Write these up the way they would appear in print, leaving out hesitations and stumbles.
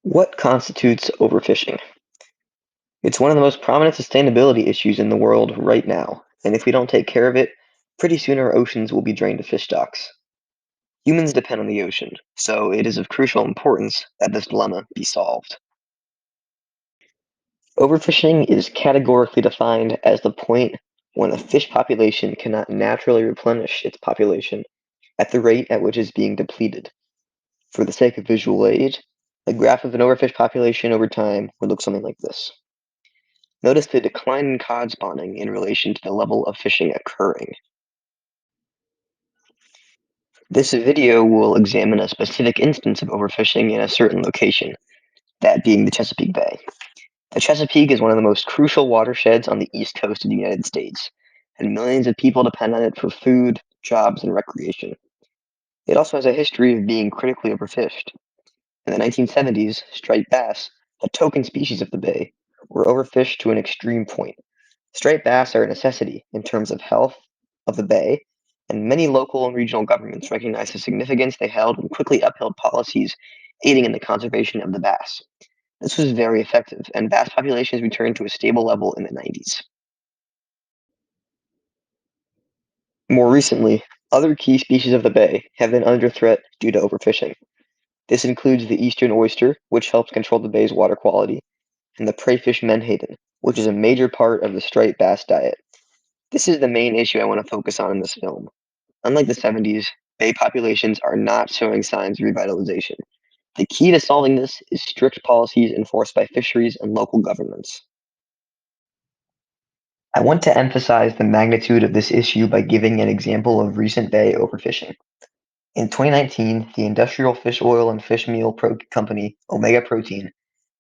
What constitutes overfishing? It's one of the most prominent sustainability issues in the world right now, and if we don't take care of it, pretty soon our oceans will be drained of fish stocks. Humans depend on the ocean, so it is of crucial importance that this dilemma be solved. Overfishing is categorically defined as the point when a fish population cannot naturally replenish its population at the rate at which it is being depleted. For the sake of visual aid, a graph of an overfish population over time would look something like this. Notice the decline in cod spawning in relation to the level of fishing occurring. This video will examine a specific instance of overfishing in a certain location, that being the Chesapeake Bay. The Chesapeake is one of the most crucial watersheds on the east coast of the United States, and millions of people depend on it for food, jobs, and recreation. It also has a history of being critically overfished. In the 1970s, striped bass, a token species of the bay, were overfished to an extreme point. Striped bass are a necessity in terms of health of the bay, and many local and regional governments recognized the significance they held and quickly upheld policies aiding in the conservation of the bass. This was very effective, and bass populations returned to a stable level in the 90s. More recently, other key species of the bay have been under threat due to overfishing. This includes the eastern oyster, which helps control the bay's water quality, and the prey fish menhaden, which is a major part of the striped bass diet. This is the main issue I want to focus on in this film. Unlike the 70s, bay populations are not showing signs of revitalization. The key to solving this is strict policies enforced by fisheries and local governments. I want to emphasize the magnitude of this issue by giving an example of recent bay overfishing. In 2019, the industrial fish oil and fish meal company Omega Protein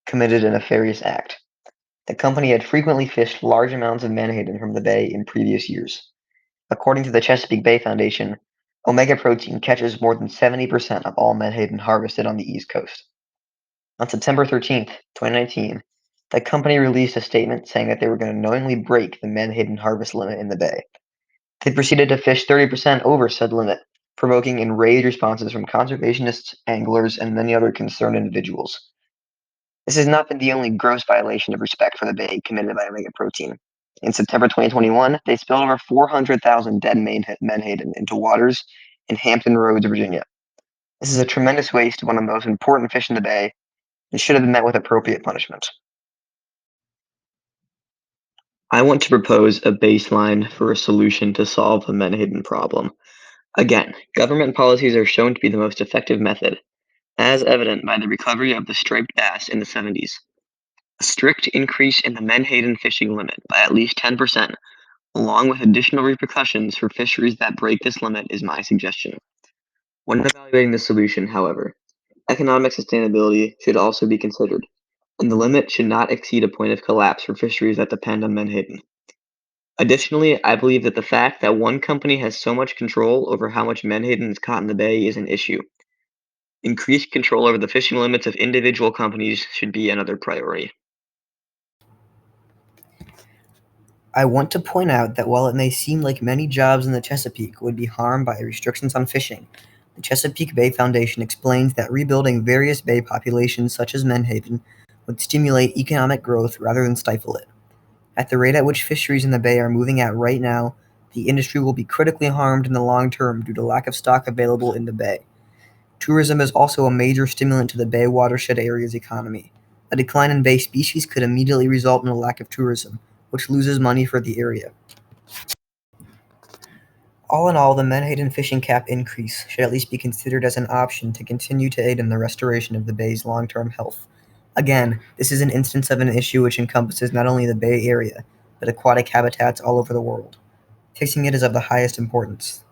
committed a nefarious act. The company had frequently fished large amounts of menhaden from the bay in previous years. According to the Chesapeake Bay Foundation, Omega Protein catches more than 70% of all menhaden harvested on the East Coast. On September 13th, 2019, the company released a statement saying that they were going to knowingly break the menhaden harvest limit in the bay. They proceeded to fish 30% over said limit, provoking enraged responses from conservationists, anglers, and many other concerned individuals. This has not been the only gross violation of respect for the bay committed by Omega Protein. In September 2021, they spilled over 400,000 dead menhaden into waters in Hampton Roads, Virginia. This is a tremendous waste of one of the most important fish in the bay and should have been met with appropriate punishment. I want to propose a baseline for a solution to solve the menhaden problem. Again, government policies are shown to be the most effective method, as evident by the recovery of the striped bass in the 70s. A strict increase in the menhaden fishing limit by at least 10%, along with additional repercussions for fisheries that break this limit, is my suggestion. When evaluating the solution, however, economic sustainability should also be considered, and the limit should not exceed a point of collapse for fisheries that depend on menhaden. Additionally, I believe that the fact that one company has so much control over how much menhaden is caught in the bay is an issue. Increased control over the fishing limits of individual companies should be another priority. I want to point out that while it may seem like many jobs in the Chesapeake would be harmed by restrictions on fishing, the Chesapeake Bay Foundation explains that rebuilding various bay populations such as menhaden would stimulate economic growth rather than stifle it. At the rate at which fisheries in the bay are moving at right now, the industry will be critically harmed in the long term due to lack of stock available in the bay. Tourism is also a major stimulant to the bay watershed area's economy. A decline in bay species could immediately result in a lack of tourism, which loses money for the area. All in all, the menhaden fishing cap increase should at least be considered as an option to continue to aid in the restoration of the bay's long-term health. Again, this is an instance of an issue which encompasses not only the Bay Area, but aquatic habitats all over the world. Fixing it is of the highest importance.